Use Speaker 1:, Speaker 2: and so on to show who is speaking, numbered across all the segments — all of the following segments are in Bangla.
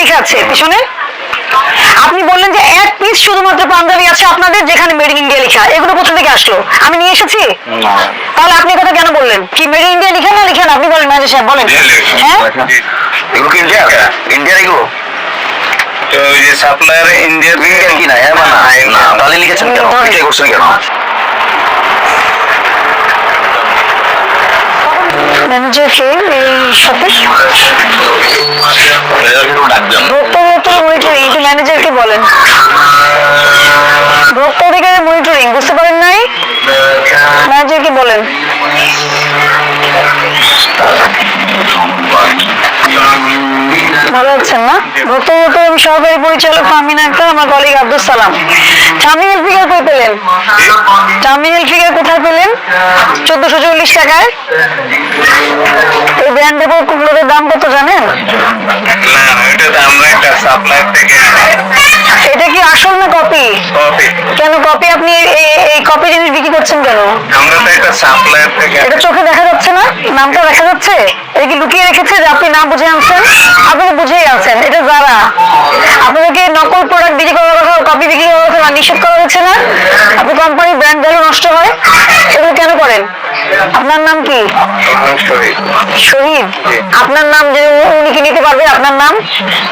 Speaker 1: লেখা আছে পিছনে? আপনি বললেন যে এক পিস শুধুমাত্র পাঞ্জাবি আছে আপনাদের যেখানে মেড ইন ইন্ডিয়া লেখা, এগুলো কোথা থেকে আসলো? আমি নিয়ে এসেছি? তাহলে আপনি কথা কেন বললেন? কি মেড ইন ইন্ডিয়া লিখে না লিখেন? আপনি বলেন ম্যানেজার সাহেব বলেন। হ্যাঁ
Speaker 2: এগুলো কি ইন্ডিয়া? ইন্ডিয়ার এগুলো
Speaker 3: তো ওই যে সাপ্লায়ার ইন্ডিয়ার
Speaker 2: ইন্ডিয়ান কি না? হ্যাঁ বা না? তাহলে লিখেছেন কেন? এটাই করছেন কেন?
Speaker 1: ম্যানেজারকে এই শপে ভোক্তা মনিটরিং, একটু ম্যানেজারকে বলেন। ভোক্তা অধিকারের মনিটরিং বুঝতে পারেন নাই? ম্যানেজারকে বলেন। ভালো আছেন না? ভোক্তা অধিকার আমি সহকারী পরিচালক ফাহমিনা আক্তার, আমার colleague Abdul Salam. Terminal figure কই পেলেন? টার্মিনাল ফিগার কোথায় পেলেন? 1440 টাকায়। এই ব্র্যান্ড গুলোর দাম কত জানেন?
Speaker 3: না ওইটা তো আমরা একটা সাপ্লায়ার থেকে
Speaker 1: এটা কি আসল না কপি?
Speaker 3: কপি।
Speaker 1: কেন কপি? আপনি এই কপি জিনিস বিক্রি করছেন কেন?
Speaker 3: আমরা তো একটা সাপ্লায়ার থেকে
Speaker 1: এটা চোখে দেখা যাচ্ছে না? নামটা দেখা যাচ্ছে? এটা কি লুকিয়ে রেখেছে যে আপনি নাম বুঝে আনছেন? আপনি বুঝেই আনছেন। এটা যারা আপনাদেরকে নকল প্রোডাক্ট বিক্রি করার কথা, কপি বিক্রি করার কথা নিষেধ করা হচ্ছে না? আপনি কোম্পানির ব্র্যান্ড ভ্যালু নষ্ট হয়, এগুলো কেন করেন? আপনার নাম কি? শহীদ। আপনার নাম যে উনি কি নিতে পারবে? আপনার নাম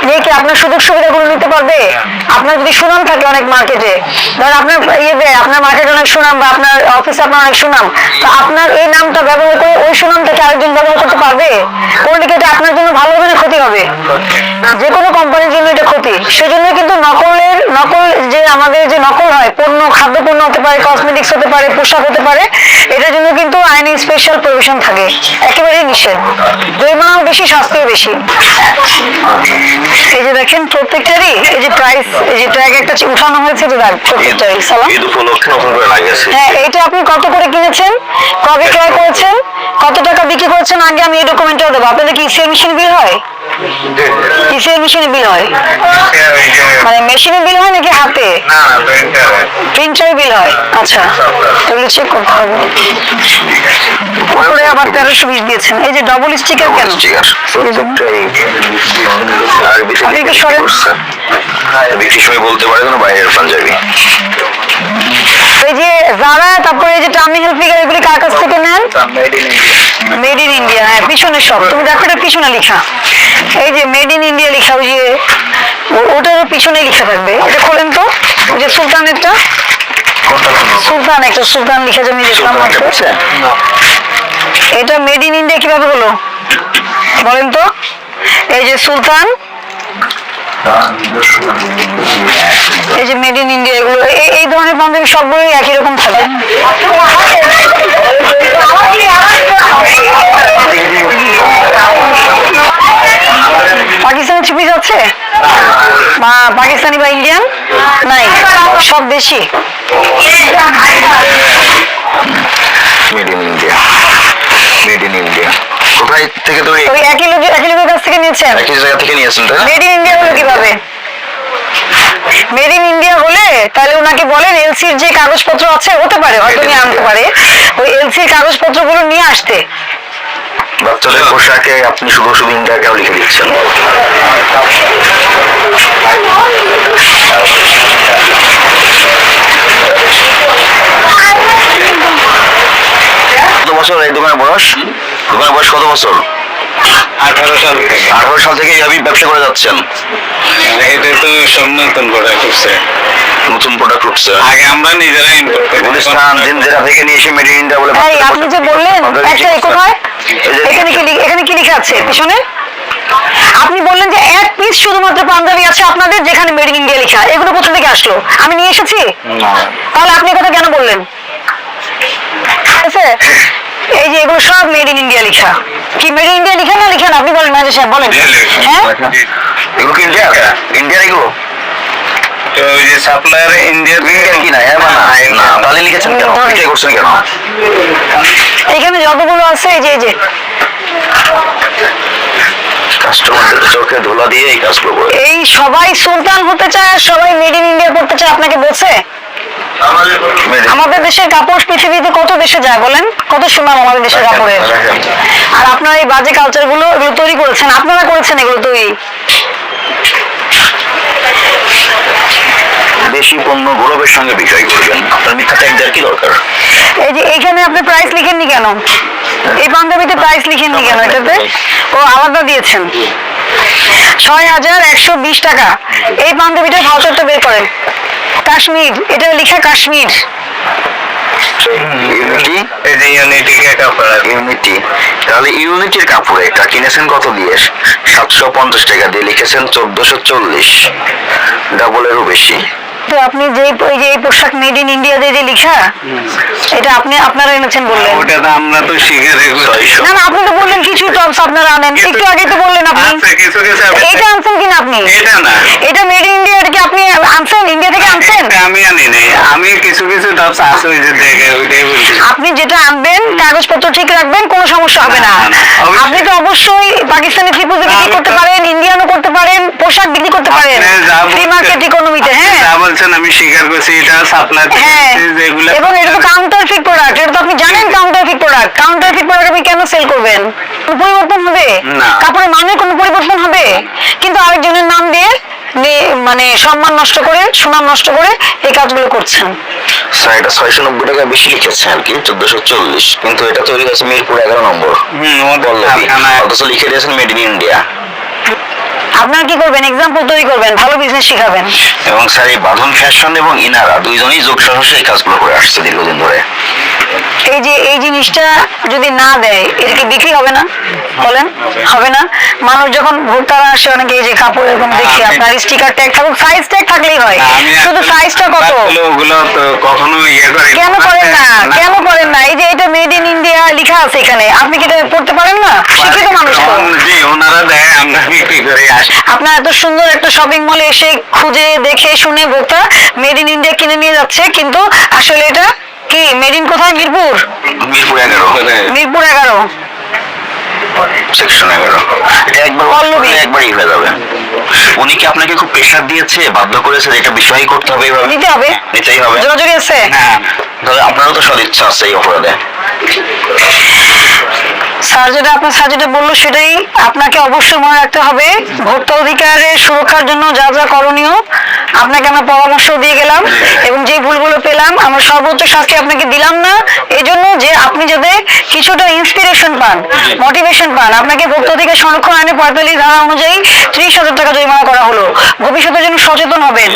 Speaker 1: নিয়ে কি আপনার সুযোগ সুবিধাগুলো নিতে পারবে? আপনার যদি সুনাম থাকে অনেক মার্কেটে, ধর আপনার আপনার মার্কেটে অনেক সুনাম বা আপনার অফিসে আপনার অনেক সুনাম, তো আপনার এই নামটা ব্যবহার করে ওই সুনামটাকে আরেকজন ব্যবহার করতে পারবে? করলে কি এটা আপনার জন্য ভালো হবে না ক্ষতি হবে? যে কোনো কোম্পানির জন্য এটা ক্ষতি। সেজন্য কিন্তু নকল যে আমাদের যে নকল হয় পণ্য, খাদ্য পণ্য হতে পারে, কসমেটিক্স হতে পারে, পোশাক হতে পারে, এটার জন্য কিন্তু আইনি স্পেশাল প্রভিশন থাকে, একেবারেই নিষেধ। জরিমানাও বেশি, শাস্তিও বেশি। এই যে দেখেন প্রত্যেকটারই এই যে প্রাইস, এই যে ট্যাগ একটা উঠানো হয়েছে, যে দেখ প্রত্যেকটারই। সালাম।
Speaker 2: ঈদ উপলক্ষে নতুন করে লাগিয়েছে।
Speaker 1: হ্যাঁ, এইটা আপনি কত করে কিনেছেন, কবে ক্রয় করেছেন, কত টাকা বিক্রি করেছেন, আগে আমি এই ডকুমেন্টটা দেবো। আপনাদের কি ইসিআই মেশিন বিল হয়? ইসিআই মেশিনে বিল হয়? মানে মেশিনে বিল হয় নাকি হাতে?
Speaker 3: না প্রিন্টার
Speaker 1: প্রিন্টারে বিল হয়? আচ্ছা, এগুলো চেক করতে হবে। উপরে আবার 1320 দিয়েছেন। এই যে ডবল স্টিকার কেন? আপনি কি সরেন?
Speaker 2: বিক্রির সময় বলতে পারে যেন বাইরের পাঞ্জাবি।
Speaker 1: এই যে যারা, তারপরে এই যে টার্মিনাল ফিগার, এগুলি কার কাছ থেকে নেন? Made in India. হ্যাঁ, পিছনে সব তুমি দেখো, এটা পিছনে লেখা। এই যে মেড ইন ইন্ডিয়া লেখা, ওই যে ওটারও পিছনে লেখা থাকবে। এটা খোলেন তো, ওই যে সুলতানেরটা, সুলতান, একটা সুলতান লেখা যে আমি দেখলাম। এটা মেড ইন ইন্ডিয়া কিভাবে হলো বলেন তো? এই যে সুলতান, এই যে মেড ইন ইন্ডিয়া, এগুলো এই ধরনের পাঞ্জাবি সবগুলোই একই রকম থাকে। পাকিস্তানি থ্রি পিস আছে বা পাকিস্তানি বা ইন্ডিয়ান নাই, সব দেশি।
Speaker 2: Made in India, made in India. কোথায় থেকে তৈরি?
Speaker 1: ওই একই লোকের কাছ থেকে নিয়েছেন?
Speaker 2: একই জায়গা থেকে নিয়েছেন তাই না?
Speaker 1: মেড ইন ইন্ডিয়া হলো কিভাবে? মেড ইন ইন্ডিয়া হলে তাহলে ওনাকে বলেন এলসির যে কাগজপত্র আছে, হতে পারে হয়তো নিয়ে আনতে পারে, ওই এলসির কাগজপত্রগুলো নিয়ে আসতে।
Speaker 2: বাচ্চাদের পোশাকে আপনি শুধু শুধু ইন্ডিয়া কেন লিখে দিচ্ছেন? কত বছর এই দোকানের বয়স? দোকানের বয়স কত বছর?
Speaker 3: 18 সাল থেকে।
Speaker 2: 18 সাল থেকে এইভাবে ব্যবসা করে যাচ্ছেন?
Speaker 3: এটা তো সব নতুন প্রোডাক্ট উঠছে,
Speaker 2: নতুন প্রোডাক্ট উঠছে।
Speaker 3: আগে আমরা নিজেরা ইম্পোর্ট করি।
Speaker 2: গুলিস্তান, জিনজিরা থেকে নিয়ে এসে মেড ইন ইন্ডিয়া বলে।
Speaker 1: এই আপনি যে বললেন একটা, কোথায় এখানে কি লেখা আছে পিছনে? আপনি বললেন যে এক পিস শুধুমাত্র পাঞ্জাবি আছে আপনাদের যেখানে মেড ইন ইন্ডিয়া লেখা, এগুলো কোথা থেকে আসলো? আমি নিয়ে এসেছি? তাহলে আপনি কথা কেন বললেন? এই যে এগুলো সব মেড ইন ইন্ডিয়া লেখা। কি মেড ইন ইন্ডিয়া লিখেন না লিখেন? আপনি বলেন ম্যানেজার সাহেব বলেন। হ্যাঁ,
Speaker 2: এগুলো কি ইন্ডিয়া? ইন্ডিয়ার এগুলো
Speaker 3: তো ওই যে সাপ্লায়ার ইন্ডিয়ার
Speaker 2: ইন্ডিয়ান কি না? হ্যাঁ বা না? তাহলে লিখেছেন কেন? এটাই করছেন কেন?
Speaker 1: এখানে যতগুলো আছে, এই যে
Speaker 2: কাস্টমারদের চোখে ধুলা দিয়ে এই কাজগুলো করে।
Speaker 1: এই সবাই সুলতান হতে চায় আর সবাই মেড ইন ইন্ডিয়া করতে চায়। আপনাকে বলছে আমাদের দেশের কাপড় পৃথিবীতে কত দেশে যায় বলেন? কত সুনাম আমাদের দেশের কাপড়ের। আর আপনারা এই বাজে কালচার গুলো এগুলো তৈরি করেছেন, আপনারা করেছেন এগুলো তৈরি।
Speaker 2: দেশি পণ্য গৌরবের সঙ্গে বিক্রয় করবেন, আপনার মিথ্যা ট্যাগ দেওয়ার কি দরকার?
Speaker 1: এই যে এইখানে আপনি প্রাইস লিখেননি কেন? এই পাঞ্জাবিতে প্রাইস লিখেননি কেন? এটাতে ও আলাদা দিয়েছেন 6120 টাকা। এই পাঞ্জাবিটার ভাউচারটা বের করেন। কাশ্মীর, এটা লেখা কাশ্মীর।
Speaker 2: ইউনিটি,
Speaker 3: এই যে ইউনিটি কে কাপড় আছে।
Speaker 2: ইউনিটি, তাহলে ইউনিটির কাপড় এটা কিনেছেন কত দিয়ে? 750 টাকা দিয়ে, লিখেছেন 1440, ডাবলেরও বেশি।
Speaker 1: তো আপনি যে ওই যে এই পোশাক মেড ইন ইন্ডিয়া যে লেখা, এটা আপনি আপনারা এনেছেন বললেন।
Speaker 3: ওটা তো আমরা তো শিখে রেখেছি।
Speaker 2: 600
Speaker 1: না না, আপনি তো বললেন কিছু টপস আপনারা আনেন, একটু আগে তো বললেন আপনি।
Speaker 3: আছে কিছু কিছু আছে।
Speaker 1: এটা আনছেন কিনা আপনি?
Speaker 3: এটা না,
Speaker 1: এটা মেড ইন ইন্ডিয়া, এটা কি আপনি আনছেন, ইন্ডিয়া থেকে আনছেন?
Speaker 3: এটা আমি আনি নাই, আমি কিছু কিছু টপস আছে ওই যে দেখে ওইটাই বলছি।
Speaker 1: আপনি যেটা আনবেন কাগজপত্র ঠিক রাখবেন, কোনো সমস্যা হবে না।
Speaker 3: না, না, অবশ্যই।
Speaker 1: আপনি তো অবশ্যই পাকিস্তানি ত্রিপুজি বিক্রি
Speaker 3: আমি
Speaker 1: করতে
Speaker 3: তো-
Speaker 1: পারেন, ইন্ডিয়ানও করতে পারেন, পোশাক বিক্রি করতে পারেন
Speaker 3: আপনি যা
Speaker 1: ফ্রি
Speaker 3: বলছেন-
Speaker 1: মার্কেট ইকোনমিতে। হ্যাঁ
Speaker 3: যা বলছেন আমি স্বীকার করছি, এটা সাপ্লাই
Speaker 1: হ্যাঁ,
Speaker 3: যেগুলো।
Speaker 1: এবং এটা তো কাউন্টারফিট প্রোডাক্ট, এটা তো আপনি জানেন কাউন্টারফিট প্রোডাক্ট। কাউন্টারফিট প্রোডাক্ট আপনি কেন সেল করবেন? কোনো পরিবর্তন হবে?
Speaker 3: না।
Speaker 1: কাপড়ের মানের কোনো পরিবর্তন হবে? কিন্তু আরেকজনের নাম দিয়ে মানে সম্মান নষ্ট করে, সুনাম নষ্ট করে এই কাজগুলো করছেন।
Speaker 2: স্যার এটা 690 টাকা বেশি লিখেছেন আর কি, 1440, কিন্তু এটা তৈরি হয়েছে মিরপুর 11 নম্বর পল্লবী, অথচ লিখে দিয়েছেন মেড ইন ইন্ডিয়া।
Speaker 1: আপনারা কি করবেন? এক্সাম্পল তৈরি করবেন, ভালো বিজনেস শিখাবেন।
Speaker 2: এবং স্যার এই বাঁধন ফ্যাশন এবং ইনারা দুইজনই যোগ সহসে এই কাজগুলো করে আসছে দীর্ঘদিন ধরে।
Speaker 1: এই যে এই জিনিসটা যদি না দেয়, এটা কি বিক্রি হবে না? বলেন, হবে না? মানুষ যখন ভোক্তারা আসে, অনেকে এই যে কাপড় এরকম দেখে আপনার স্টিকার ট্যাগ থাকুক, সাইজ ট্যাগ থাকলেই হয়, শুধু সাইজটা কত?
Speaker 3: ওগুলো তো কখনো ইয়ে করে
Speaker 1: কেন করেন না? কেন করেন না? এই যে এটা মেড ইন ইন্ডিয়া লেখা আছে এখানে, আপনি কি এটা পড়তে পারেন না? শিক্ষিত মানুষ তো।
Speaker 3: জি, ওনারা দেয়, আমরা বিক্রি করে আসি।
Speaker 1: আপনার এত সুন্দর একটা শপিং মলে এসে খুঁজে দেখে শুনে ভোক্তা মেড ইন ইন্ডিয়া কিনে নিয়ে যাচ্ছে, কিন্তু আসলে এটা কি মেড ইন কোথায়? মিরপুর,
Speaker 2: মিরপুর 11,
Speaker 1: মিরপুর 11,
Speaker 2: সেকশন 11। এটা একবার
Speaker 1: পল্লবী।
Speaker 2: একবারই হয়ে যাবে। উনি কি আপনাকে খুব প্রেশার দিয়েছে, বাধ্য করেছে যে এটা বিষয়ই করতে হবে এভাবে?
Speaker 1: নিতে হবে,
Speaker 2: নিতেই হবে।
Speaker 1: জোরাজোরি আছে।
Speaker 3: না,
Speaker 2: তাহলে আপনারও তো সদিচ্ছা আছে এই অপরাধে।
Speaker 1: স্যার যেটা বললো সেটাই আপনাকে অবশ্যই মনে রাখতে হবে। ভোক্তা অধিকারের সুরক্ষার জন্য যা যা করণীয় আপনাকে আমরা পরামর্শ দিয়ে গেলাম, এবং যে ভুলগুলো পেলাম আমরা সর্বোচ্চ শাস্তি আপনাকে দিলাম না, এই জন্য যে আপনি যাতে কিছুটা ইন্সপিরেশন পান, মোটিভেশন পান। আপনাকে ভোক্তা অধিকার সংরক্ষণ আইনে 45 ধারা অনুযায়ী 30,000 টাকা জরিমানা করা হলো। ভবিষ্যতের জন্য সচেতন হবেন।